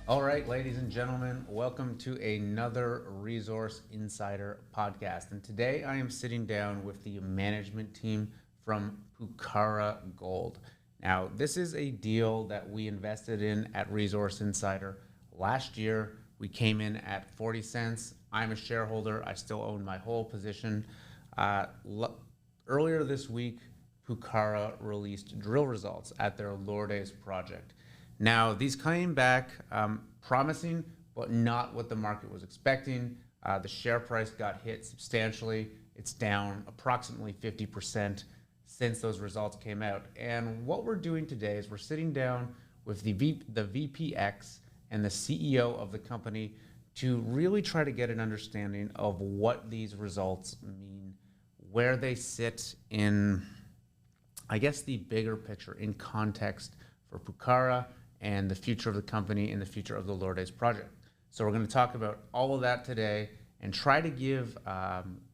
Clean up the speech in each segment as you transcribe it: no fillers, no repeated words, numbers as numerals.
All right, ladies and gentlemen, welcome to another Resource Insider podcast. And today I am sitting down with the management team from Pucara Gold. Now, this is a deal that we invested in at Resource Insider last year. We came in at 40 cents. I'm a shareholder. I still own my whole position. Uh, Earlier this week, Pucara released drill results at their Lourdes project. Now, these came back promising, but not what the market was expecting. The share price got hit substantially. It's down approximately 50% since those results came out. And what we're doing today is we're sitting down with the VPX and the CEO of the company to really try to get an understanding of what these results mean, where they sit in, I guess, the bigger picture in context for Pucara and the future of the company and the future of the Lourdes project. So we're going to talk about all of that today and try to give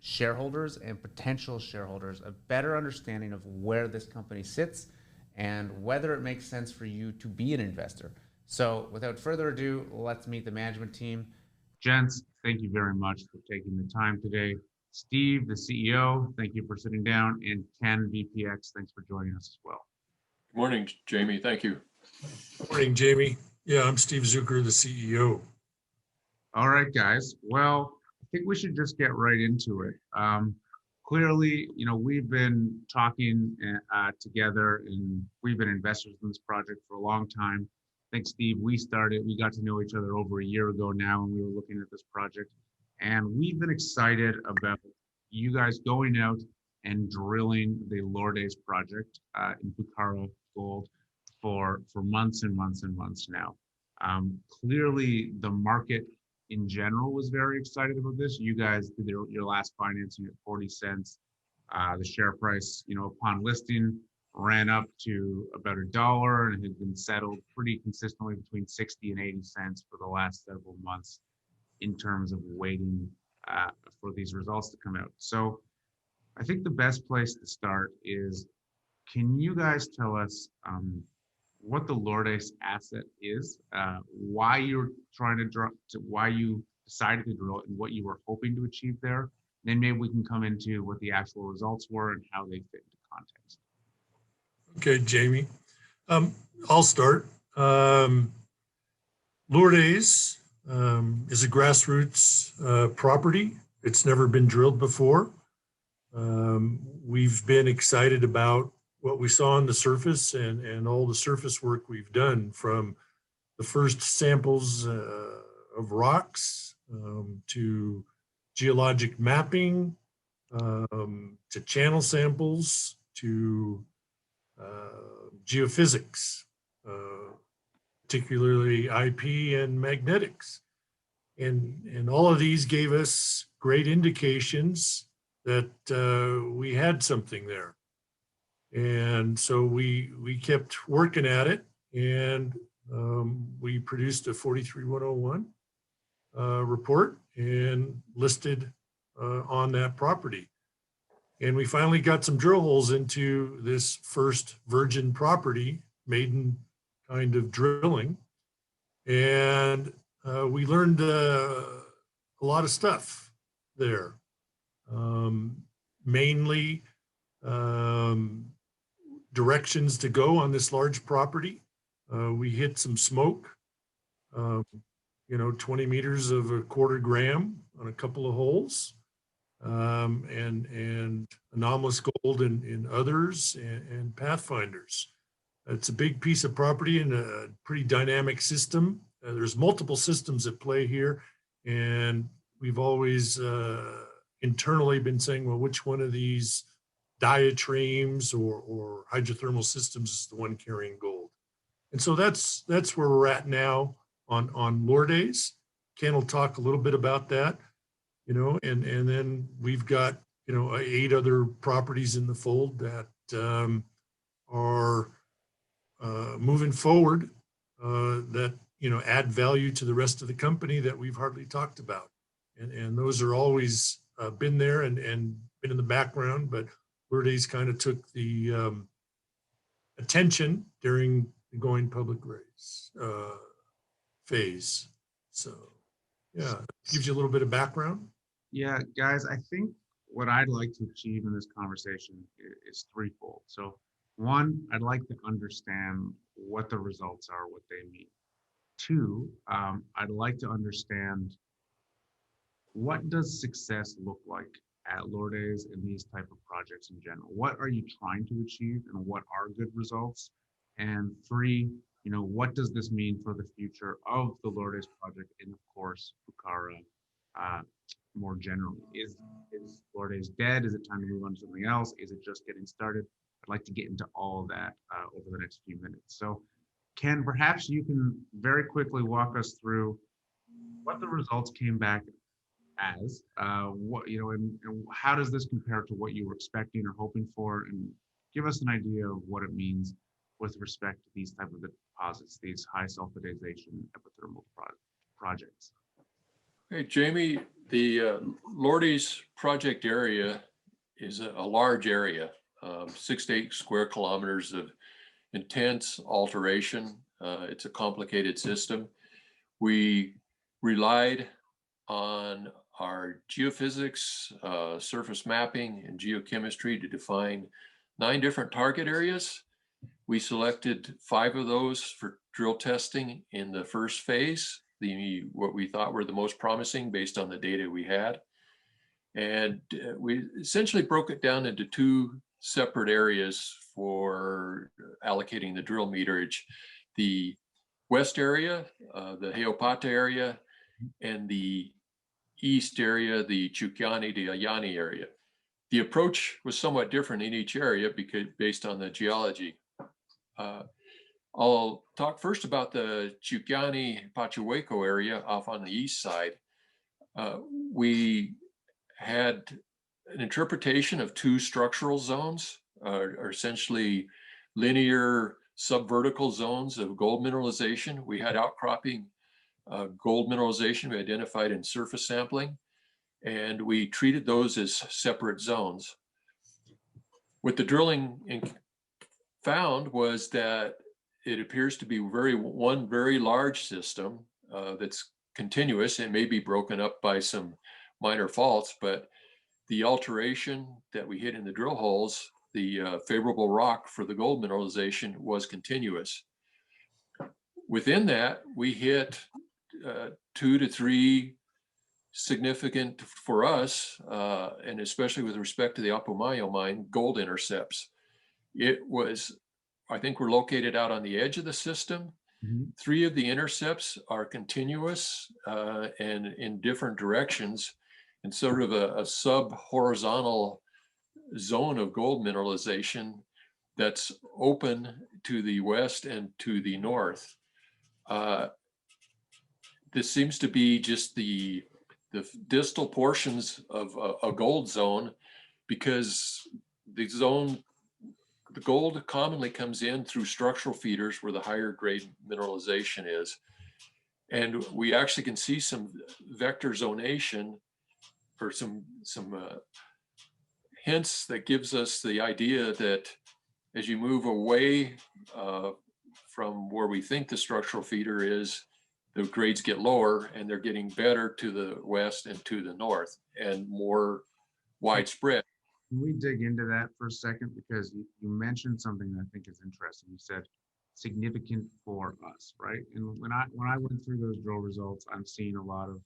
shareholders and potential shareholders a better understanding of where this company sits and whether it makes sense for you to be an investor. So without further ado, let's meet the management team. Gents, thank you very much for taking the time today. Steve, the CEO, thank you for sitting down. And Ken, VPX, thanks for joining us as well. Good morning, Jamie. Thank you. Good morning, Jamie. Yeah, I'm Steve Zuker, the CEO. All right, guys. Well, I think we should just get right into it. Clearly, we've been talking together, and we've been investors in this project for a long time. I think, Steve, we got to know each other over a year ago now, and we were looking at this project. And we've been excited about you guys going out and drilling the Lourdes project in Pucara Gold for months and months and months now. Clearly, the market in general was very excited about this. You guys did your last financing at 40 cents. The share price, upon listing, ran up to about $1 and had been settled pretty consistently between 60 and 80 cents for the last several months in terms of waiting for these results to come out. So I think the best place to start is, can you guys tell us what the Lourdes asset is, why you're trying why you decided to drill it, and what you were hoping to achieve there? Then maybe we can come into what the actual results were and how they fit into context. Okay, Jamie. I'll start. Lourdes is a grassroots property. It's never been drilled before. We've been excited about what we saw on the surface and all the surface work we've done, from the first samples of rocks to geologic mapping, to channel samples, to geophysics, particularly IP and magnetics. And all of these gave us great indications that we had something there. And so we kept working at it, and we produced a 43101 report and listed on that property. And we finally got some drill holes into this first virgin property, maiden kind of drilling. And we learned a lot of stuff there. Mainly directions to go on this large property. We hit some smoke, 20 meters of a quarter gram on a couple of holes, and anomalous gold in others, and pathfinders. It's a big piece of property and a pretty dynamic system. There's multiple systems at play here, and we've always internally been saying, well, which one of these diatremes or hydrothermal systems is the one carrying gold? And so that's where we're at now on Lourdes. Ken will talk a little bit about that, and then we've got 8 other properties in the fold that are moving forward, that add value to the rest of the company that we've hardly talked about, and those are always been there and been in the background, but Lourdes kind of took the attention during the going public phase. So yeah, gives you a little bit of background. Yeah, guys, I think what I'd like to achieve in this conversation is threefold. So, one, I'd like to understand what the results are, what they mean. Two, I'd like to understand what does success look like at Lourdes and these type of projects in general. What are you trying to achieve, and what are good results? And three, what does this mean for the future of the Lourdes project and, of course, Pucara more generally? Is Lourdes dead? Is it time to move on to something else? Is it just getting started? I'd like to get into all of that over the next few minutes. So, Ken, perhaps you can very quickly walk us through what the results came back as, and how does this compare to what you were expecting or hoping for, and give us an idea of what it means with respect to these type of deposits, these high sulfidization epithermal projects. Hey, Jamie, the Lordies project area is a large area, 6 to 8 square kilometers of intense alteration. It's a complicated system. We relied on our geophysics, surface mapping, and geochemistry to define 9 different target areas. We selected 5 of those for drill testing in the first phase, what we thought were the most promising based on the data we had. And we essentially broke it down into 2 separate areas for allocating the drill meterage. The west area, the Heopata area, and the east area, the Chukiani de Ayani area. The approach was somewhat different in each area because based on the geology. I'll talk first about the Chukiani Pachahueco area off on the east side. We had an interpretation of 2 structural zones, or essentially linear subvertical zones of gold mineralization. We had outcropping gold mineralization we identified in surface sampling, and we treated those as separate zones. What the drilling found was that it appears to be one very large system that's continuous. It may be broken up by some minor faults, but the alteration that we hit in the drill holes, the favorable rock for the gold mineralization, was continuous. Within that, we hit 2 to 3 significant for us, and especially with respect to the Mayo mine, gold intercepts. I think we're located out on the edge of the system. 3 of the intercepts are continuous and in different directions, and sort of a sub-horizontal zone of gold mineralization that's open to the west and to the north. This seems to be just the distal portions of a gold zone, because the gold commonly comes in through structural feeders where the higher grade mineralization is. And we actually can see some vector zonation, or some hints that gives us the idea that as you move away from where we think the structural feeder is, the grades get lower, and they're getting better to the west and to the north and more widespread. Can we dig into that for a second? Because you mentioned something that I think is interesting. You said significant for us, right? And when I went through those drill results, I'm seeing a lot of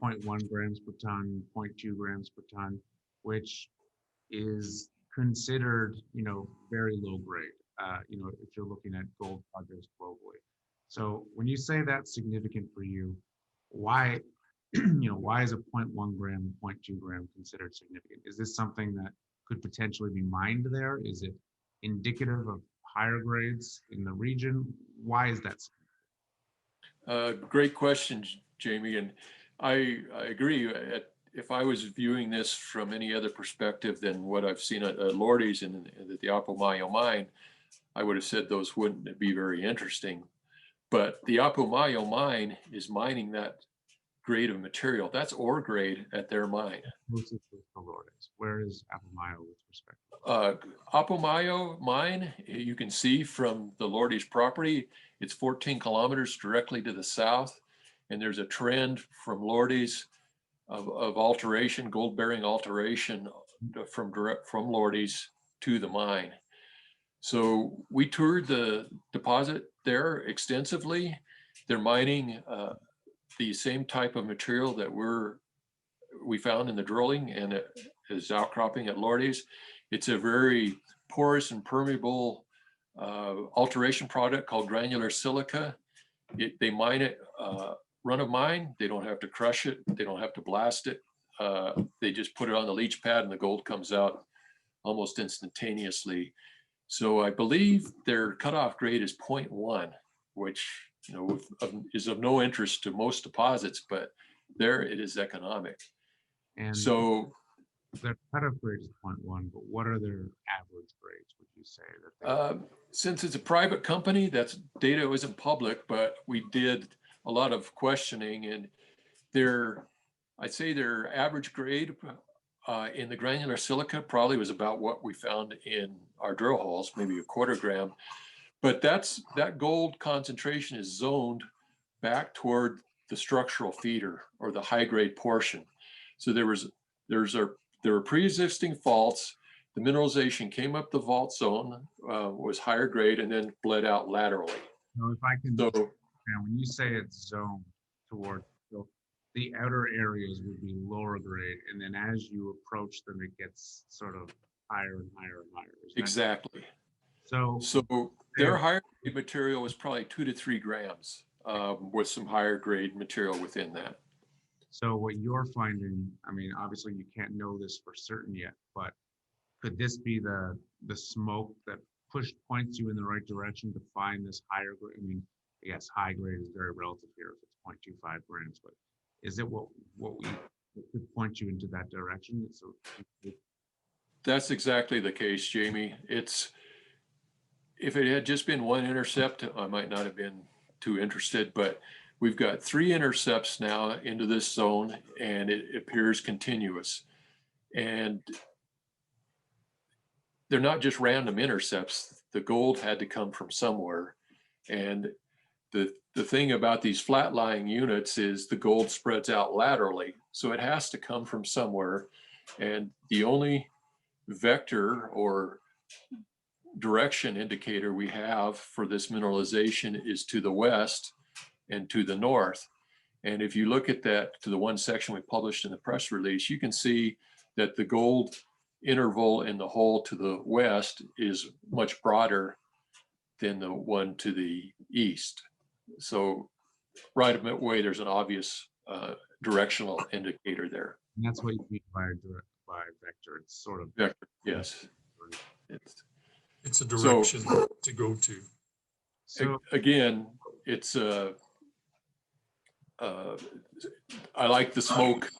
0.1 grams per ton, 0.2 grams per ton, which is considered, very low grade, if you're looking at gold projects globally. So when you say that's significant for you, why, why is a 0.1 gram, 0.2 gram considered significant? Is this something that could potentially be mined there? Is it indicative of higher grades in the region? Why is that significant? Great question, Jamie. And I agree. If I was viewing this from any other perspective than what I've seen at Lordies and at the Mayo mine, I would have said those wouldn't be very interesting. But the Mayo mine is mining that grade of material. That's ore grade at their mine. Closest is to Lourdes. Where is Mayo with respect? Mayo mine, you can see from the Lordies property, it's 14 kilometers directly to the south. And there's a trend from Lordies of alteration, gold bearing alteration from Lordies to the mine. So we toured the deposit there extensively. They're mining the same type of material that we found in the drilling, and it is outcropping at Lordies. It's a very porous and permeable alteration product called granular silica. They mine it run of mine. They don't have to crush it. They don't have to blast it. They just put it on the leach pad and the gold comes out almost instantaneously. So I believe their cutoff grade is 0.1, which is of no interest to most deposits, but there it is economic. And so their cutoff grade is 0.1, but what are their average grades, would you say? That since it's a private company, that's data isn't public, but we did a lot of questioning, and I'd say their average grade in the granular silica probably was about what we found in our drill holes, maybe a 1/4 gram. But that gold concentration is zoned back toward the structural feeder or the high grade portion. So there were pre-existing faults. The mineralization came up the vault zone, was higher grade, and then bled out laterally. So if I can, when you say it's zoned toward, so the outer areas would be lower grade, and then as you approach them, it gets sort of higher and higher and higher. Exactly. So their higher grade material was probably 2 to 3 grams with some higher grade material within that. So what you're finding, I mean, obviously you can't know this for certain yet, but could this be the smoke that points you in the right direction to find this higher grade? I mean, yes, high grade is very relative here if it's 0.25 grams, but is it what could point you into that direction? So that's exactly the case, Jamie. If it had just been one intercept, I might not have been too interested, but we've got 3 intercepts now into this zone, and it appears continuous. And they're not just random intercepts. The gold had to come from somewhere. And the thing about these flat-lying units is the gold spreads out laterally. So it has to come from somewhere. And the only vector or direction indicator we have for this mineralization is to the west and to the north. And if you look at that, to the one section we published in the press release, you can see that the gold interval in the hole to the west is much broader than the one to the east. So right away, there's an obvious directional indicator there. And that's what you mean by vector. It's sort of vector. Yes. It's a direction to go to. So again, it's I like the smoke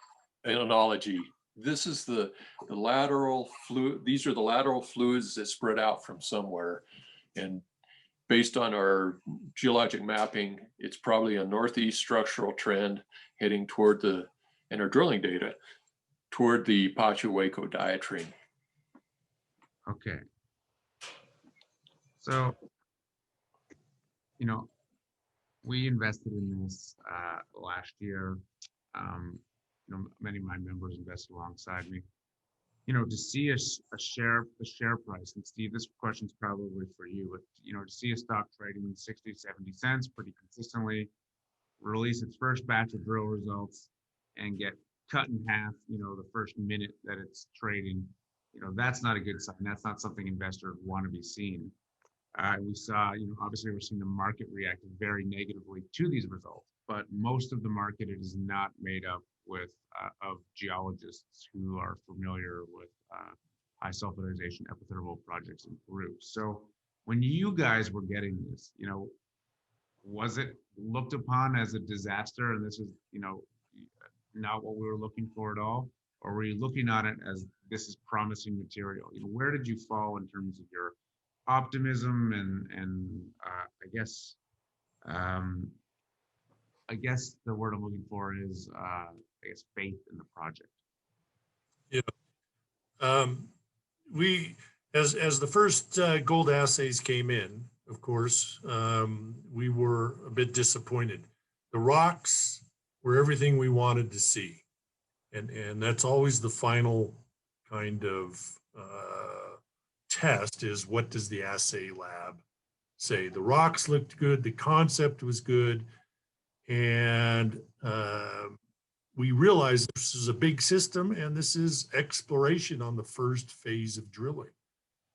analogy. This is the lateral fluid. These are the lateral fluids that spread out from somewhere. And based on our geologic mapping, it's probably a northeast structural trend heading toward and our drilling data, toward the Pachahueco diatreme. Okay. So, we invested in this last year. Many of my members invested alongside me. To see a share price, and Steve, this question's probably for you, but to see a stock trading 60, 70 cents pretty consistently, release its first batch of drill results, and get cut in half, the first minute that it's trading, that's not a good sign. That's not something investors want to be seeing. We saw, obviously we're seeing the market react very negatively to these results, but most of the market is not made up of geologists who are familiar with high sulfidization epithermal projects in Peru. So when you guys were getting this, was it looked upon as a disaster and this is, not what we were looking for at all? Or were you looking at it as this is promising material? Where did you fall in terms of your optimism and I guess I guess the word I'm looking for is, I guess, faith in the project. Yeah. We, as the first gold assays came in, of course, we were a bit disappointed. The rocks were everything we wanted to see. And that's always the final kind of test, is what does the assay lab say? The rocks looked good, the concept was good, and we realized this is a big system, and this is exploration on the first phase of drilling.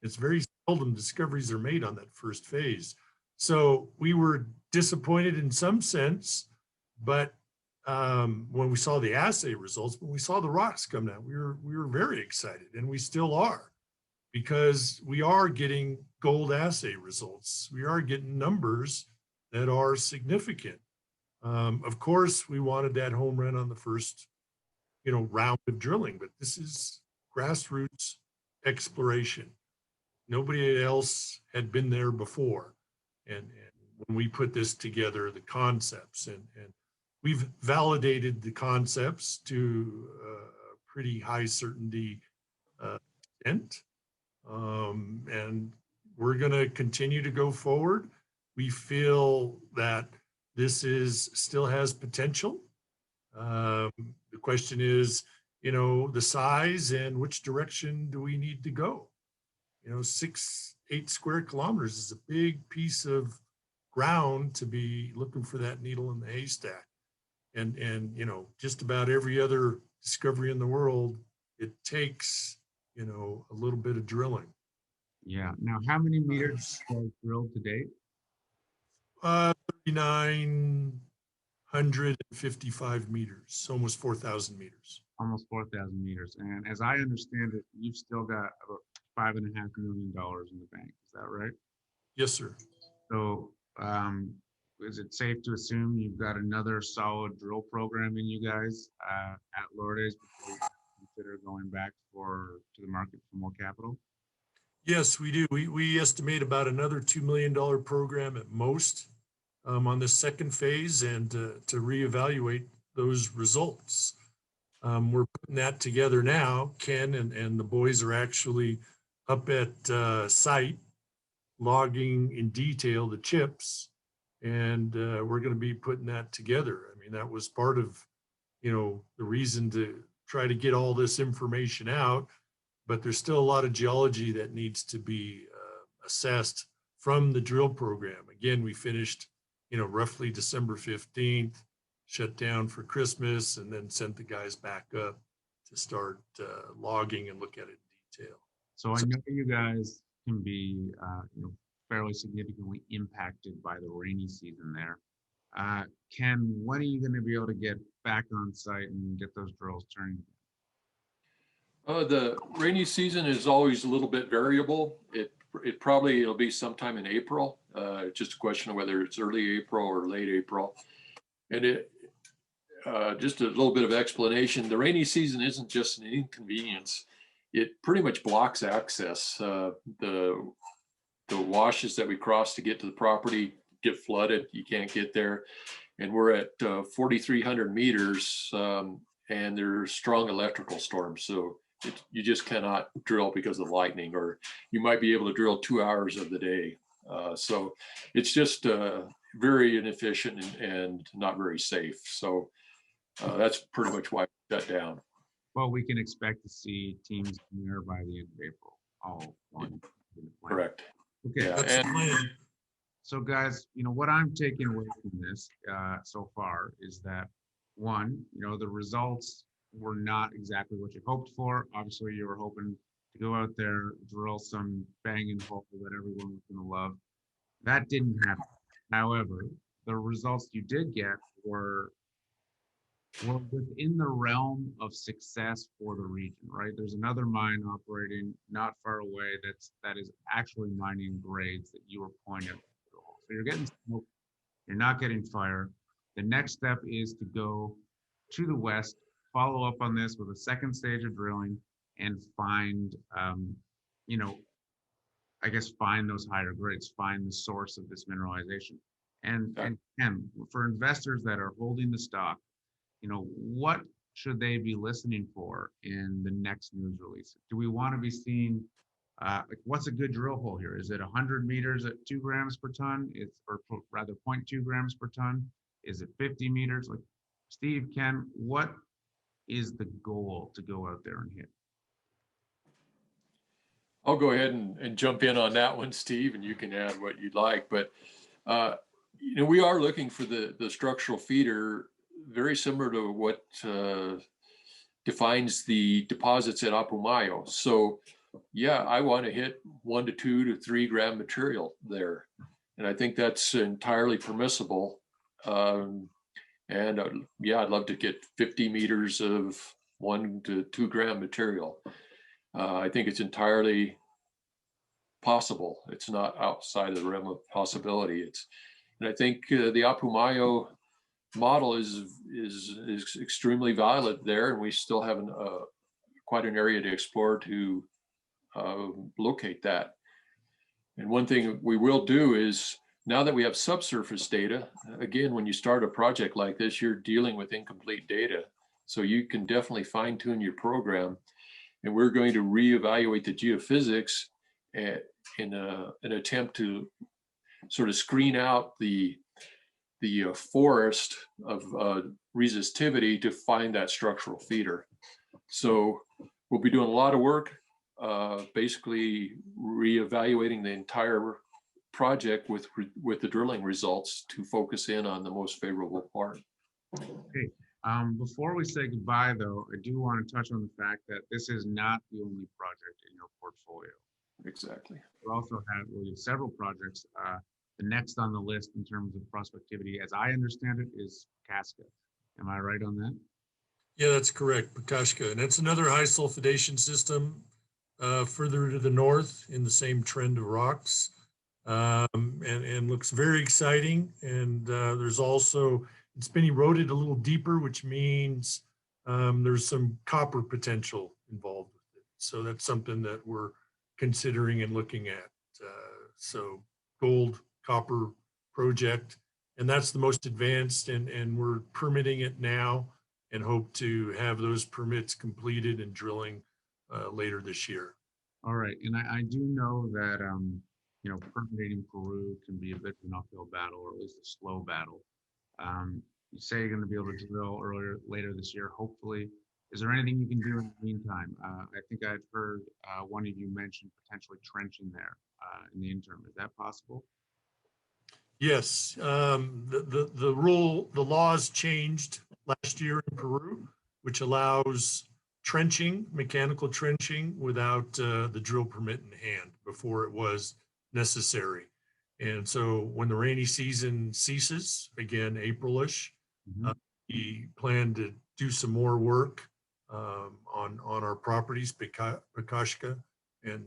It's very seldom discoveries are made on that first phase. So we were disappointed in some sense, but when we saw the assay results, when we saw the rocks come down, we were very excited, and we still are, because we are getting gold assay results. We are getting numbers that are significant. Of course, we wanted that home run on the first, round of drilling, but this is grassroots exploration. Nobody else had been there before. And when we put this together, the concepts, and we've validated the concepts to a pretty high certainty extent. And we're going to continue to go forward. We feel that this still has potential. The question is, the size and which direction do we need to go? 8 square kilometers is a big piece of ground to be looking for that needle in the haystack. And just about every other discovery in the world, it takes, a little bit of drilling. Yeah. Now, how many meters was drilled to date? 3,955 meters, almost 4,000 meters. Almost 4,000 meters. And as I understand it, you've still got about $5.5 million in the bank. Is that right? Yes, sir. So, is it safe to assume you've got another solid drill program in you guys at Lourdes before you consider going back to the market for more capital? Yes, we do. We estimate about another $2 million program at most on this second phase, and to reevaluate those results. We're putting that together now. Ken and the boys are actually up at site logging in detail the chips, and we're going to be putting that together. I mean, that was part of, the reason to try to get all this information out, but there's still a lot of geology that needs to be assessed from the drill program. Again, we finished, roughly December 15th, shut down for Christmas, and then sent the guys back up to start logging and look at it in detail. So I know you guys can be, fairly significantly impacted by the rainy season there. Ken, when are you going to be able to get back on site and get those drills turning? The rainy season is always a little bit variable. It'll be sometime in April. It's just a question of whether it's early April or late April. And just a little bit of explanation. The rainy season isn't just an inconvenience. It pretty much blocks access. The washes that we cross to get to the property get flooded. You can't get there. And we're at 4,300 meters, and there's strong electrical storms. So you just cannot drill because of lightning, or you might be able to drill 2 hours of the day. So it's just very inefficient and not very safe. So that's pretty much why we shut down. Well, we can expect to see teams there by the end of April. All one. Correct. Okay. Yeah, That's the plan. So guys, what I'm taking away from this so far is that, one, the results were not exactly what you hoped for. Obviously, you were hoping to go out there, drill some banging hole that everyone was going to love. That didn't happen. However, the results you did get were within the realm of success for the region, right? There's another mine operating not far away that is actually mining grades that you were pointing at. So you're getting smoke, you're not getting fire. The next step is to go to the west, follow up on this with a second stage of drilling, and find, find those higher grades, find the source of this mineralization. And Ken, for investors that are holding the stock, what should they be listening for in the next news release? Do we want to be seeing, like, what's a good drill hole here? Is it 100 meters at 2 grams per ton? Or rather 0.2 grams per ton? Is it 50 meters? Like, Steve, Ken, what is the goal to go out there and hit? I'll go ahead and jump in on that one, Steve, and you can add what you'd like. But we are looking for the structural feeder, very similar to what defines the deposits at Mayo. So, yeah, I want to hit 1 to 2 to 3 gram material there, and I think that's entirely permissible. I'd love to get 50 meters of 1 to 2 gram material. I think it's entirely possible. It's not outside of the realm of possibility. And I think the Mayo model is extremely valid there, and we still have quite an area to explore to locate that. And one thing we will do is, now that we have subsurface data, again, when you start a project like this, you're dealing with incomplete data. So you can definitely fine tune your program. And we're going to reevaluate the geophysics in an attempt to sort of screen out the forest of resistivity to find that structural feeder. So we'll be doing a lot of work, basically reevaluating the entire project with the drilling results to focus in on the most favorable part. Okay. Before we say goodbye, though, I do want to touch on the fact that this is not the only project in your portfolio. Exactly. We have several projects. The next on the list in terms of prospectivity, as I understand it, is Pucara. Am I right on that? Yeah, that's correct, Pucara. And it's another high sulfidation system further to the north in the same trend of rocks, and looks very exciting. And there's also, it's been eroded a little deeper, which means there's some copper potential involved with it. So that's something that we're considering and looking at. So gold, copper project, and that's the most advanced, and we're permitting it now and hope to have those permits completed and drilling later this year. All right. And I do know that, permitting in Peru can be a bit of an uphill battle, or at least a slow battle. You say you're going to be able to drill later this year, hopefully. Is there anything you can do in the meantime? I think I've heard one of you mention potentially trenching there in the interim. Is that possible? Yes. The laws changed last year in Peru, which allows trenching, mechanical trenching, without the drill permit in hand before it was necessary. And so when the rainy season ceases, again, April-ish, we plan to do some more work on our properties, Pucara and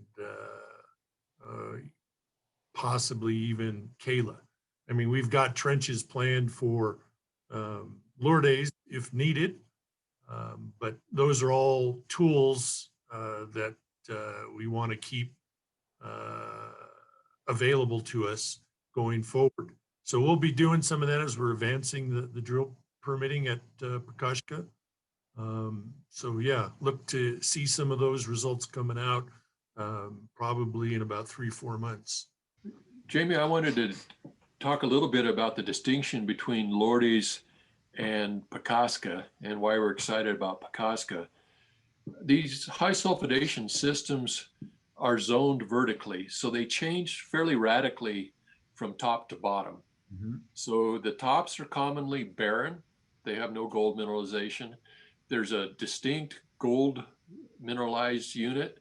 possibly even Kayla. I mean, we've got trenches planned for Lourdes if needed, but those are all tools that we want to keep available to us going forward. So we'll be doing some of that as we're advancing the drill permitting at Pucara. So yeah, look to see some of those results coming out probably in about 3-4 months. Jamie, I wanted to talk a little bit about the distinction between Lordies and Pucara and why we're excited about Pucara. These high sulfidation systems are zoned vertically, so they change fairly radically from top to bottom. So the tops are commonly barren. They have no gold mineralization. There's a distinct gold mineralized unit.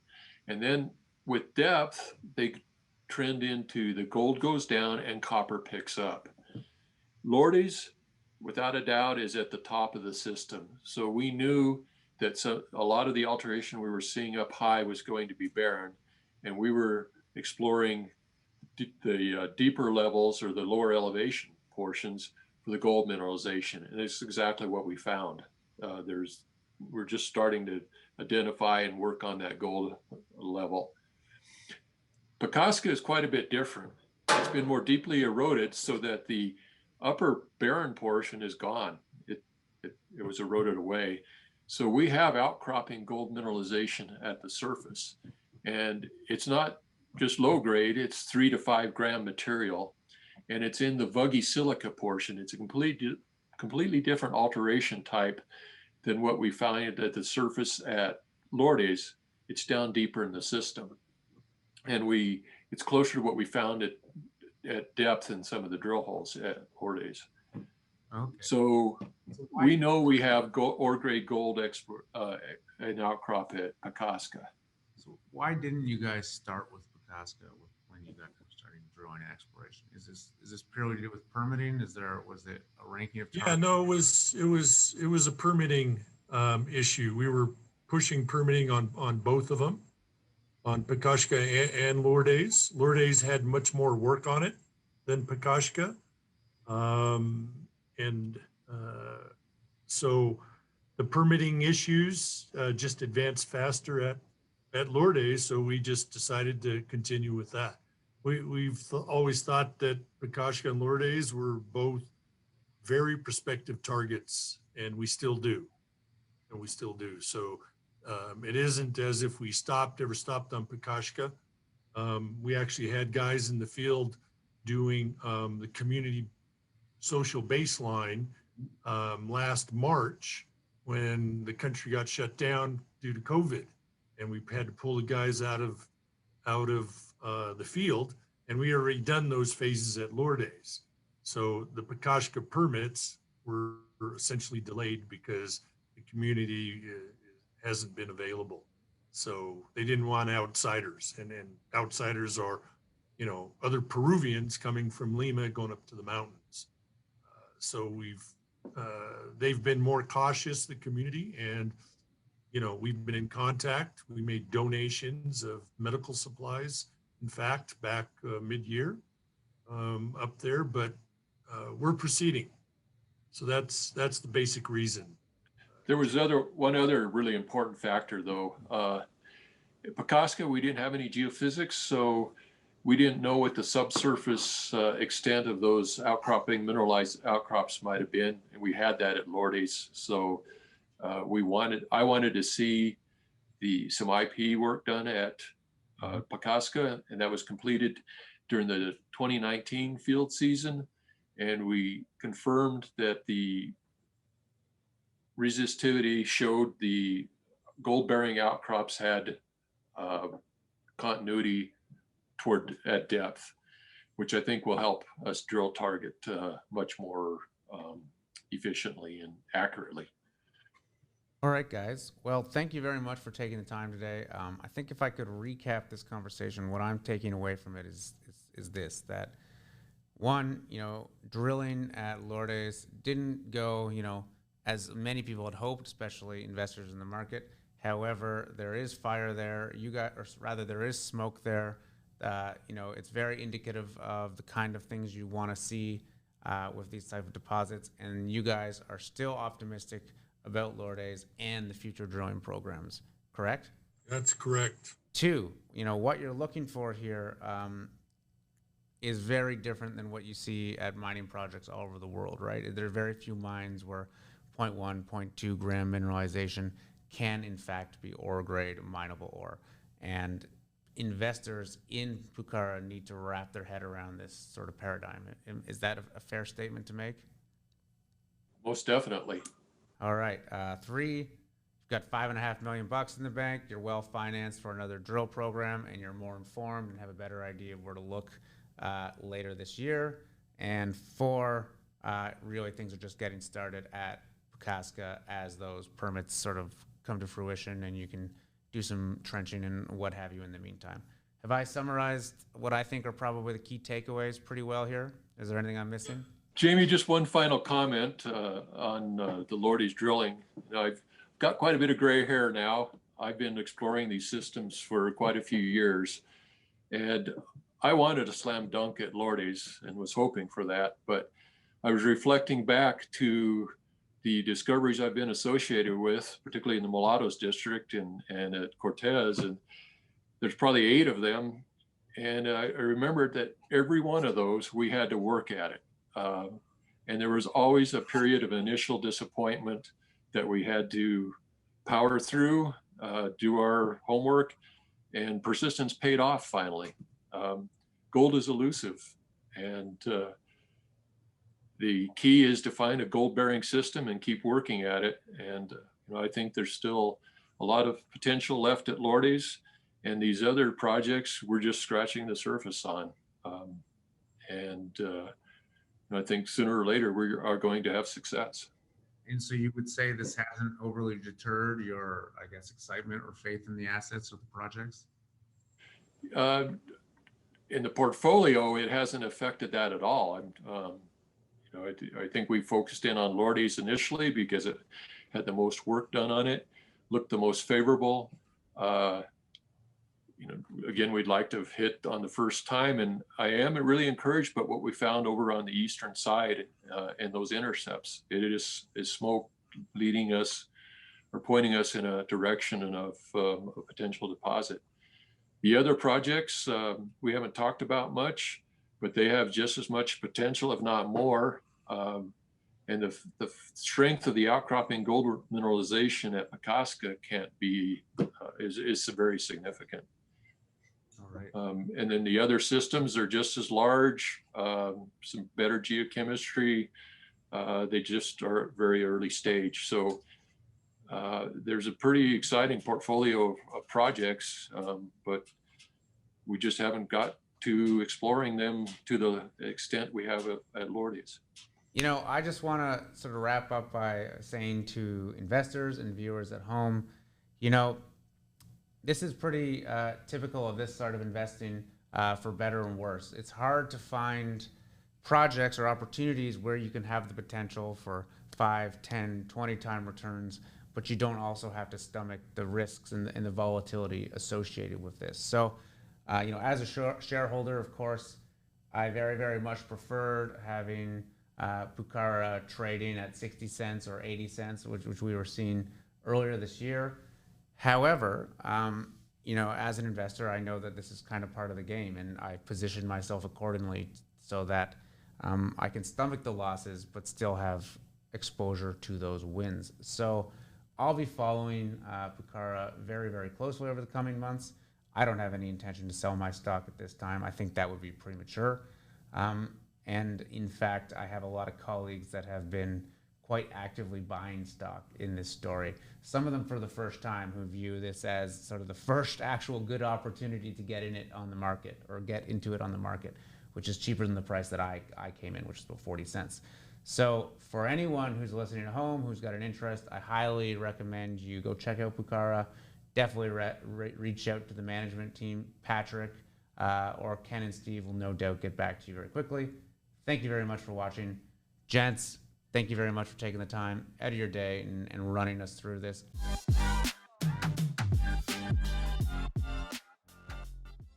And then with depth, they trend into the gold goes down and copper picks up. Lordies, without a doubt, is at the top of the system. So we knew that a lot of the alteration we were seeing up high was going to be barren. And we were exploring the deeper levels or the lower elevation portions for the gold mineralization. And it's exactly what we found. We're just starting to identify and work on that gold level. Pucara is quite a bit different. It's been more deeply eroded so that the upper barren portion is gone. It was eroded away. So we have outcropping gold mineralization at the surface. And it's not just low grade, it's 3 to 5 gram material. And it's in the vuggy silica portion. It's a completely different alteration type than what we find at the surface at Lourdes. It's down deeper in the system. And it's closer to what we found at depth in some of the drill holes at Lourdes. Okay. So we know we have ore grade gold an outcrop at Pakaska. So why didn't you guys start with Pucara when you guys were starting drilling and exploration? Is this purely to do with permitting? Was it a ranking of targets? Yeah, no, it was a permitting issue. We were pushing permitting on both of them, on Pucara and Lourdes. Lourdes had much more work on it than Pucara. So the permitting issues just advanced faster at Lourdes, so we just decided to continue with that. We've always thought that Pucara and Lourdes were both very prospective targets, and we still do. So it isn't as if we ever stopped on Pucara. We actually had guys in the field doing the community social baseline last March when the country got shut down due to COVID, and we had to pull the guys out of the field, and we already done those phases at Lourdes. So the Pucara permits were essentially delayed because the community hasn't been available. So they didn't want outsiders, and outsiders are, other Peruvians coming from Lima going up to the mountains. So they've been more cautious, the community, and we've been in contact. We made donations of medical supplies, in fact, back mid-year up there, but we're proceeding. So that's the basic reason. There was one other really important factor, though. At Pucara, we didn't have any geophysics, so we didn't know what the subsurface extent of those outcropping mineralized outcrops might have been, and we had that at Lourdes. So I wanted to see some IP work done at Pucara, and that was completed during the 2019 field season, and we confirmed that the resistivity showed the gold-bearing outcrops had continuity at depth, which I think will help us drill target much more efficiently and accurately. All right, guys. Well, thank you very much for taking the time today. I think if I could recap this conversation, what I'm taking away from it is this, that one, drilling at Lourdes didn't go, as many people had hoped, especially investors in the market. However, there is fire there. There is smoke there. It's very indicative of the kind of things you want to see with these type of deposits. And you guys are still optimistic about Lourdes and the future drilling programs, correct? That's correct. Two, what you're looking for here is very different than what you see at mining projects all over the world, right? There are very few mines where 0.1, 0.2 gram mineralization can in fact be ore grade mineable ore. And investors in Pucara need to wrap their head around this sort of paradigm. Is that a fair statement to make? Most definitely. All right. Three, you've got $5.5 million in the bank. You're well financed for another drill program, and you're more informed and have a better idea of where to look later this year. And four, really things are just getting started at Pucara as those permits sort of come to fruition, and you can do some trenching and what have you in the meantime. Have I summarized what I think are probably the key takeaways pretty well here? Is there anything I'm missing? Jamie, just one final comment on the Lordies drilling. I've got quite a bit of gray hair now. I've been exploring these systems for quite a few years, and I wanted a slam dunk at Lourdes and was hoping for that, but I was reflecting back to the discoveries I've been associated with, particularly in the Mulattoes district and at Cortez, and there's probably 8 of them. And I remembered that every one of those, we had to work at it. And there was always a period of initial disappointment that we had to power through, do our homework, and persistence paid off finally. Gold is elusive, and the key is to find a gold-bearing system and keep working at it. And I think there's still a lot of potential left at Lordies, and these other projects we're just scratching the surface on. I think sooner or later we are going to have success. And so you would say this hasn't overly deterred your, I guess, excitement or faith in the assets or the projects? In the portfolio, it hasn't affected that at all. I think we focused in on Lordies initially because it had the most work done on it, looked the most favorable. Again, we'd like to have hit on the first time, and I am really encouraged by what we found over on the eastern side and those intercepts. It is smoke leading us or pointing us in a direction of a potential deposit. The other projects we haven't talked about much, but they have just as much potential, if not more. And the strength of the outcropping gold mineralization at Pakaska is very significant. All right. And then the other systems are just as large, some better geochemistry. They just are at very early stage. So there's a pretty exciting portfolio of projects, but we just haven't got to exploring them to the extent we have at Lordies. I just want to sort of wrap up by saying to investors and viewers at home, this is pretty typical of this sort of investing, for better and worse. It's hard to find projects or opportunities where you can have the potential for 5, 10, 20 time returns, but you don't also have to stomach the risks and the volatility associated with this. So, as a shareholder, of course, I very, very much preferred having Pucara trading at 60 cents or 80 cents, which we were seeing earlier this year. However, as an investor, I know that this is kind of part of the game, and I position myself accordingly so that I can stomach the losses but still have exposure to those wins. So I'll be following Pucara very, very closely over the coming months. I don't have any intention to sell my stock at this time. I think that would be premature. And in fact, I have a lot of colleagues that have been quite actively buying stock in this story. Some of them for the first time, who view this as sort of the first actual good opportunity to get in it on the market, or get into it on the market, which is cheaper than the price that I came in, which is about 40 cents. So for anyone who's listening at home, who's got an interest, I highly recommend you go check out Pucara. Definitely reach out to the management team. Patrick or Ken and Steve will no doubt get back to you very quickly. Thank you very much for watching. Gents, thank you very much for taking the time out of your day and running us through this.